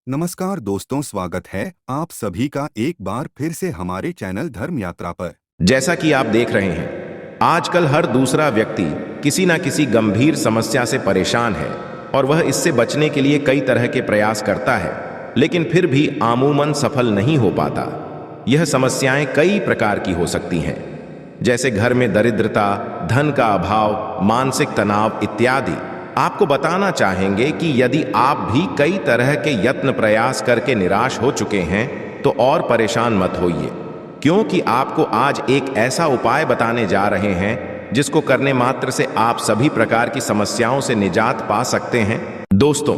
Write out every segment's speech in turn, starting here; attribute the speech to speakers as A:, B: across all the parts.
A: नमस्कार दोस्तों, स्वागत है आप सभी का एक बार फिर से हमारे चैनल धर्म यात्रा पर।
B: जैसा कि आप देख रहे हैं, आजकल हर दूसरा व्यक्ति किसी न किसी गंभीर समस्या से परेशान है और वह इससे बचने के लिए कई तरह के प्रयास करता है, लेकिन फिर भी अमूमन सफल नहीं हो पाता। यह समस्याएं कई प्रकार की हो सकती हैं, जैसे घर में दरिद्रता, धन का अभाव, मानसिक तनाव इत्यादि। आपको बताना चाहेंगे कि यदि आप भी कई तरह के यत्न प्रयास करके निराश हो चुके हैं, तो और परेशान मत होइए, क्योंकि आपको आज एक ऐसा उपाय बताने जा रहे हैं जिसको करने मात्र से आप सभी प्रकार की समस्याओं से निजात पा सकते हैं। दोस्तों,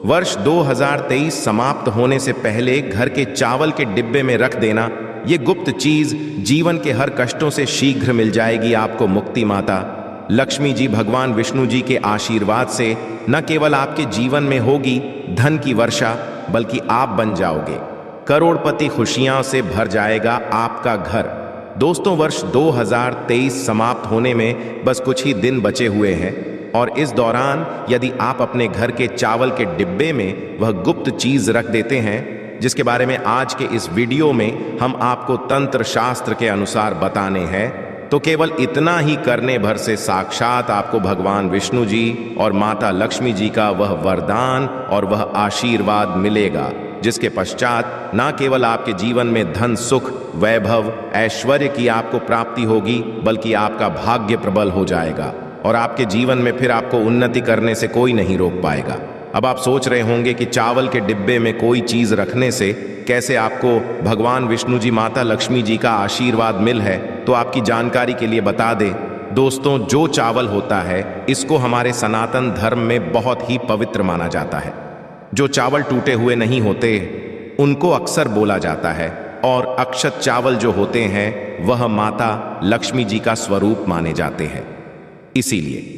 B: वर्ष 2023 समाप्त होने से पहले घर के चावल के डिब्बे में रख देना, ये गुप्त चीज जीवन के हर कष्टों से शीघ्र मिल जाएगी आपको मुक्ति। माता लक्ष्मी जी भगवान विष्णु जी के आशीर्वाद से न केवल आपके जीवन में होगी धन की वर्षा, बल्कि आप बन जाओगे करोड़पति। खुशियां से भर जाएगा आपका घर। दोस्तों, वर्ष 2023 समाप्त होने में बस कुछ ही दिन बचे हुए हैं, और इस दौरान यदि आप अपने घर के चावल के डिब्बे में वह गुप्त चीज रख देते हैं, जिसके बारे में आज के इस वीडियो में हम आपको तंत्र शास्त्र के अनुसार बताने हैं, तो केवल इतना ही करने भर से साक्षात आपको भगवान विष्णु जी और माता लक्ष्मी जी का वह वरदान और वह आशीर्वाद मिलेगा, जिसके पश्चात न केवल आपके जीवन में धन, सुख, वैभव, ऐश्वर्य की आपको प्राप्ति होगी, बल्कि आपका भाग्य प्रबल हो जाएगा और आपके जीवन में फिर आपको उन्नति करने से कोई नहीं रोक पाएगा। अब आप सोच रहे होंगे कि चावल के डिब्बे में कोई चीज रखने से कैसे आपको भगवान विष्णु जी, माता लक्ष्मी जी का आशीर्वाद मिल है। तो आपकी जानकारी के लिए बता दें दोस्तों, जो चावल होता है इसको हमारे सनातन धर्म में बहुत ही पवित्र माना जाता है। जो चावल टूटे हुए नहीं होते उनको अक्सर बोला जाता है, और अक्षत चावल जो होते हैं वह माता लक्ष्मी जी का स्वरूप माने जाते हैं। इसीलिए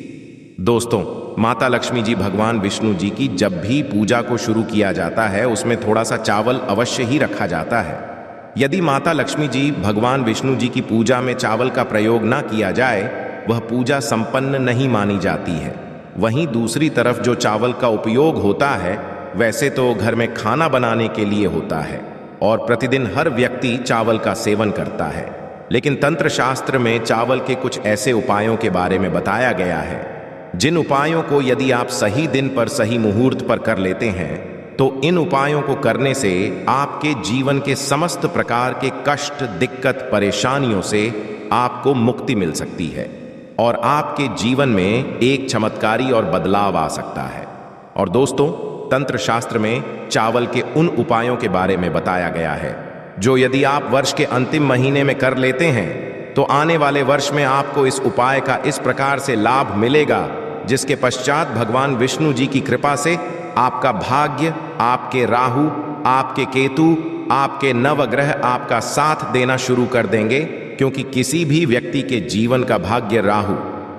B: दोस्तों, माता लक्ष्मी जी भगवान विष्णु जी की जब भी पूजा को शुरू किया जाता है, उसमें थोड़ा सा चावल अवश्य ही रखा जाता है। यदि माता लक्ष्मी जी भगवान विष्णु जी की पूजा में चावल का प्रयोग ना किया जाए, वह पूजा संपन्न नहीं मानी जाती है। वहीं दूसरी तरफ जो चावल का उपयोग होता है, वैसे तो घर में खाना बनाने के लिए होता है और प्रतिदिन हर व्यक्ति चावल का सेवन करता है, लेकिन तंत्र शास्त्र में चावल के कुछ ऐसे उपायों के बारे में बताया गया है, जिन उपायों को यदि आप सही दिन पर, सही मुहूर्त पर कर लेते हैं, तो इन उपायों को करने से आपके जीवन के समस्त प्रकार के कष्ट, दिक्कत, परेशानियों से आपको मुक्ति मिल सकती है और आपके जीवन में एक चमत्कारी और बदलाव आ सकता है। और दोस्तों, तंत्र शास्त्र में चावल के उन उपायों के बारे में बताया गया है जो यदि आप वर्ष के अंतिम महीने में कर लेते हैं, तो आने वाले वर्ष में आपको इस उपाय का इस प्रकार से लाभ मिलेगा, जिसके पश्चात भगवान विष्णु जी की कृपा से आपका भाग्य, आपके राहु, आपके केतु, आपके नवग्रह आपका साथ देना शुरू कर देंगे, क्योंकि किसी भी व्यक्ति के जीवन का भाग्य राहु,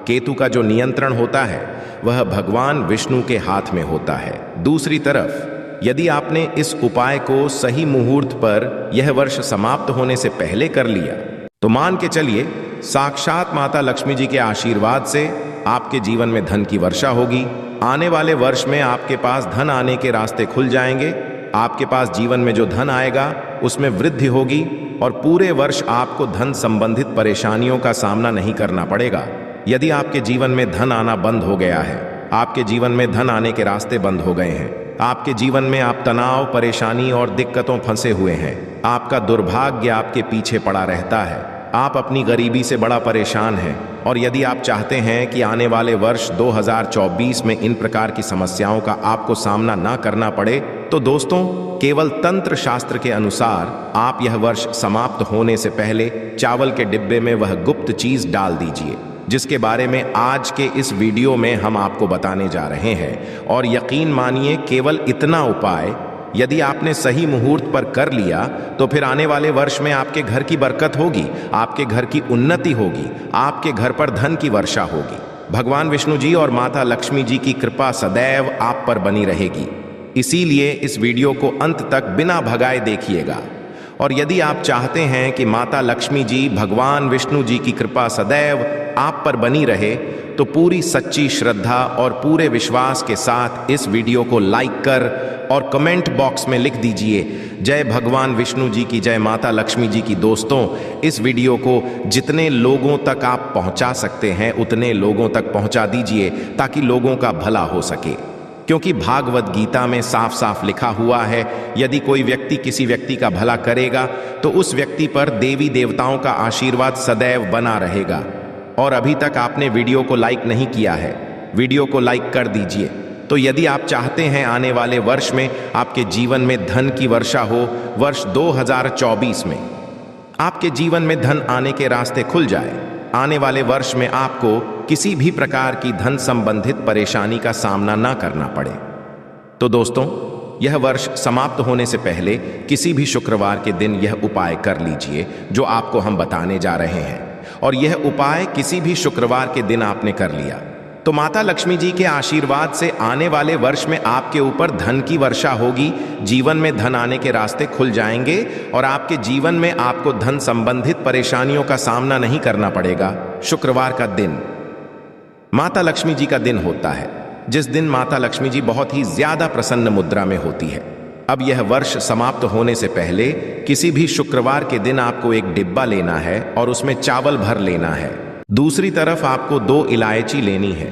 B: केतु का जो नियंत्रण होता है वह भगवान विष्णु के हाथ में होता है। दूसरी तरफ यदि आपने इस उपाय को सही मुहूर्त पर यह वर्ष समाप्त होने से पहले कर लिया, तो मान के चलिए साक्षात माता लक्ष्मी जी के आशीर्वाद से आपके जीवन में धन की वर्षा होगी। आने वाले वर्ष में आपके पास धन आने के रास्ते खुल जाएंगे। आपके पास जीवन में जो धन आएगा उसमें वृद्धि होगी और पूरे वर्ष आपको धन संबंधित परेशानियों का सामना नहीं करना पड़ेगा। यदि आपके जीवन में धन आना बंद हो गया है, आपके जीवन में धन आने के रास्ते बंद हो गए हैं, आपके जीवन में आप तनाव, परेशानी और दिक्कतों फंसे हुए हैं, आपका दुर्भाग्य आपके पीछे पड़ा रहता है, आप अपनी गरीबी से बड़ा परेशान हैं, और यदि आप चाहते हैं कि आने वाले वर्ष 2024 में इन प्रकार की समस्याओं का आपको सामना ना करना पड़े, तो दोस्तों, केवल तंत्र शास्त्र के अनुसार आप यह वर्ष समाप्त होने से पहले चावल के डिब्बे में वह गुप्त चीज डाल दीजिए, जिसके बारे में आज के इस वीडियो में हम आपको बताने जा रहे हैं। और यकीन मानिए, केवल इतना उपाय यदि आपने सही मुहूर्त पर कर लिया, तो फिर आने वाले वर्ष में आपके घर की बरकत होगी, आपके घर की उन्नति होगी, आपके घर पर धन की वर्षा होगी। भगवान विष्णु जी और माता लक्ष्मी जी की कृपा सदैव आप पर बनी रहेगी। इसीलिए इस वीडियो को अंत तक बिना भगाए देखिएगा। और यदि आप चाहते हैं कि माता लक्ष्मी जी, भगवान विष्णु जी की कृपा सदैव आप पर बनी रहे, तो पूरी सच्ची श्रद्धा और पूरे विश्वास के साथ इस वीडियो को लाइक कर और कमेंट बॉक्स में लिख दीजिए जय भगवान विष्णु जी की, जय माता लक्ष्मी जी की। दोस्तों, इस वीडियो को जितने लोगों तक आप पहुंचा सकते हैं उतने लोगों तक पहुंचा दीजिए ताकि लोगों का भला हो सके, क्योंकि भागवत गीता में साफ साफ लिखा हुआ है यदि कोई व्यक्ति किसी व्यक्ति का भला करेगा तो उस व्यक्ति पर देवी देवताओं का आशीर्वाद सदैव बना रहेगा। और अभी तक आपने वीडियो को लाइक नहीं किया है, वीडियो को लाइक कर दीजिए। तो यदि आप चाहते हैं आने वाले वर्ष में आपके जीवन में धन की वर्षा हो, वर्ष 2024 में आपके जीवन में धन आने के रास्ते खुल जाए, आने वाले वर्ष में आपको किसी भी प्रकार की धन संबंधित परेशानी का सामना ना करना पड़े, तो दोस्तों यह वर्ष समाप्त होने से पहले किसी भी शुक्रवार के दिन यह उपाय कर लीजिए जो आपको हम बताने जा रहे हैं। और यह उपाय किसी भी शुक्रवार के दिन आपने कर लिया तो माता लक्ष्मी जी के आशीर्वाद से आने वाले वर्ष में आपके ऊपर धन की वर्षा होगी, जीवन में धन आने के रास्ते खुल जाएंगे और आपके जीवन में आपको धन संबंधित परेशानियों का सामना नहीं करना पड़ेगा। शुक्रवार का दिन माता लक्ष्मी जी का दिन होता है, जिस दिन माता लक्ष्मी जी बहुत ही ज्यादा प्रसन्न मुद्रा में होती है। अब यह वर्ष समाप्त होने से पहले किसी भी शुक्रवार के दिन आपको एक डिब्बा लेना है और उसमें चावल भर लेना है। दूसरी तरफ आपको 2 इलायची लेनी है।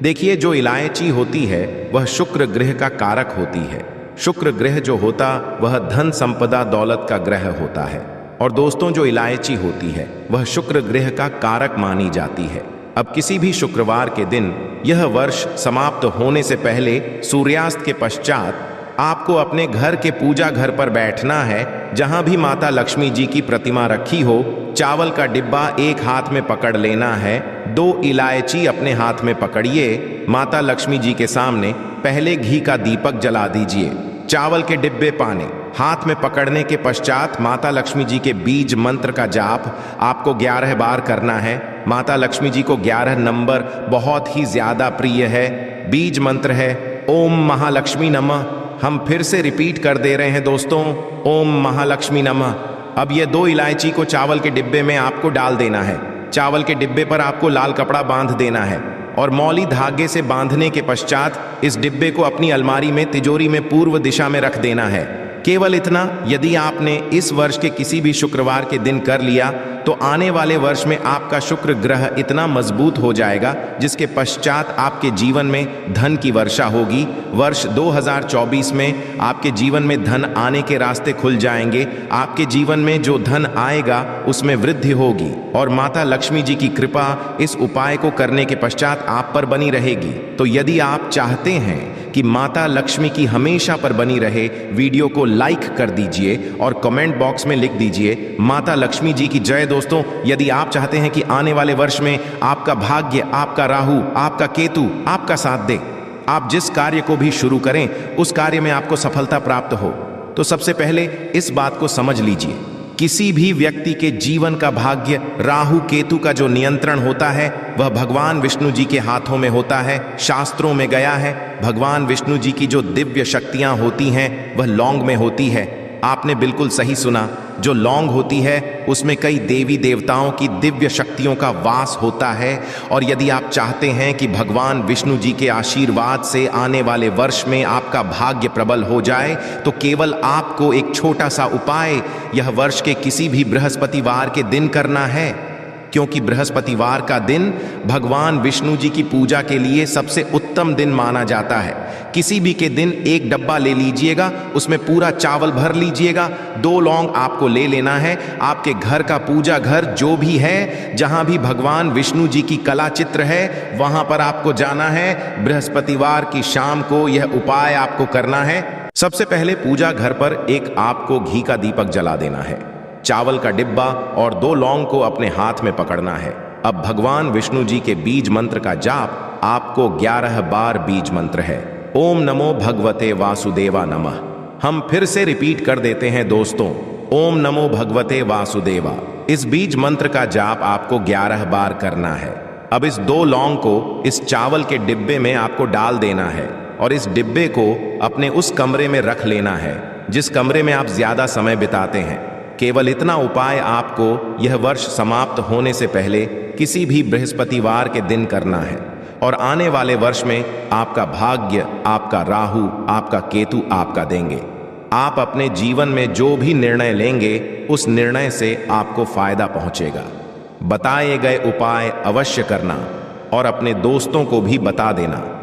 B: देखिए, जो इलायची होती है वह शुक्र ग्रह का कारक होती है। शुक्र ग्रह जो होता वह धन संपदा दौलत का ग्रह होता है। और दोस्तों, जो इलायची होती है वह शुक्र ग्रह का कारक मानी जाती है। अब किसी भी शुक्रवार के दिन यह वर्ष समाप्त होने से पहले सूर्यास्त के पश्चात आपको अपने घर के पूजा घर पर बैठना है, जहां भी माता लक्ष्मी जी की प्रतिमा रखी हो। चावल का डिब्बा एक हाथ में पकड़ लेना है, 2 इलायची अपने हाथ में पकड़िए, माता लक्ष्मी जी के सामने पहले घी का दीपक जला दीजिए। चावल के डिब्बे पाने हाथ में पकड़ने के पश्चात माता लक्ष्मी जी के बीज मंत्र का जाप आपको 11 बार करना है। माता लक्ष्मी जी को 11 नंबर बहुत ही ज्यादा प्रिय है। बीज मंत्र है ओम महालक्ष्मी नमः। हम फिर से रिपीट कर दे रहे हैं दोस्तों, ओम महालक्ष्मी नमः। अब ये 2 इलायची को चावल के डिब्बे में आपको डाल देना है। चावल के डिब्बे पर आपको लाल कपड़ा बांध देना है और मौली धागे से बांधने के पश्चात इस डिब्बे को अपनी अलमारी में तिजोरी में पूर्व दिशा में रख देना है। केवल इतना, यदि आपने इस वर्ष के किसी भी शुक्रवार के दिन कर लिया तो आने वाले वर्ष में आपका शुक्र ग्रह इतना मजबूत हो जाएगा जिसके पश्चात आपके जीवन में धन की वर्षा होगी। वर्ष 2024 में आपके जीवन में धन आने के रास्ते खुल जाएंगे। आपके जीवन में जो धन आएगा उसमें वृद्धि होगी और माता लक्ष्मी जी की कृपा इस उपाय को करने के पश्चात आप पर बनी रहेगी। तो यदि आप चाहते हैं कि माता लक्ष्मी की हमेशा पर बनी रहे, वीडियो को लाइक कर दीजिए और कमेंट बॉक्स में लिख दीजिए माता लक्ष्मी जी की जय। दोस्तों, यदि आप चाहते हैं कि आने वाले वर्ष में आपका भाग्य, आपका राहु, आपका केतु आपका साथ दे, आप जिस कार्य को भी शुरू करें उस कार्य में आपको सफलता प्राप्त हो, तो सबसे पहले इस बात को समझ लीजिए, किसी भी व्यक्ति के जीवन का भाग्य राहु केतु का जो नियंत्रण होता है वह भगवान विष्णु जी के हाथों में होता है। शास्त्रों में गया है भगवान विष्णु जी की जो दिव्य शक्तियां होती हैं वह लौंग में होती है। आपने बिल्कुल सही सुना, जो लौंग होती है उसमें कई देवी देवताओं की दिव्य शक्तियों का वास होता है। और यदि आप चाहते हैं कि भगवान विष्णु जी के आशीर्वाद से आने वाले वर्ष में आपका भाग्य प्रबल हो जाए तो केवल आपको एक छोटा सा उपाय यह वर्ष के किसी भी बृहस्पतिवार के दिन करना है, क्योंकि बृहस्पतिवार का दिन भगवान विष्णु जी की पूजा के लिए सबसे उत्तम दिन माना जाता है। किसी भी के दिन एक डब्बा ले लीजिएगा, उसमें पूरा चावल भर लीजिएगा, 2 लौंग आपको ले लेना है। आपके घर का पूजा घर जो भी है, जहां भी भगवान विष्णु जी की कला चित्र है वहां पर आपको जाना है। बृहस्पतिवार की शाम को यह उपाय आपको करना है। सबसे पहले पूजा घर पर एक आपको घी का दीपक जला देना है, चावल का डिब्बा और 2 लौंग को अपने हाथ में पकड़ना है। अब भगवान विष्णु जी के बीज मंत्र का जाप आपको 11 बार बीज मंत्र है, ओम नमो भगवते वासुदेवा नमः। हम फिर से रिपीट कर देते हैं दोस्तों, ओम नमो भगवते वासुदेवा। इस बीज मंत्र का जाप आपको 11 बार करना है। अब इस 2 लौंग को इस चावल के डिब्बे में आपको डाल देना है और इस डिब्बे को अपने उस कमरे में रख लेना है जिस कमरे में आप ज्यादा समय बिताते हैं। केवल इतना उपाय आपको यह वर्ष समाप्त होने से पहले किसी भी बृहस्पतिवार के दिन करना है। और आने वाले वर्ष में आपका भाग्य, आपका राहु, आपका केतु आपका देंगे। आप अपने जीवन में जो भी निर्णय लेंगे उस निर्णय से आपको फायदा पहुंचेगा। बताए गए उपाय अवश्य करना और अपने दोस्तों को भी बता देना।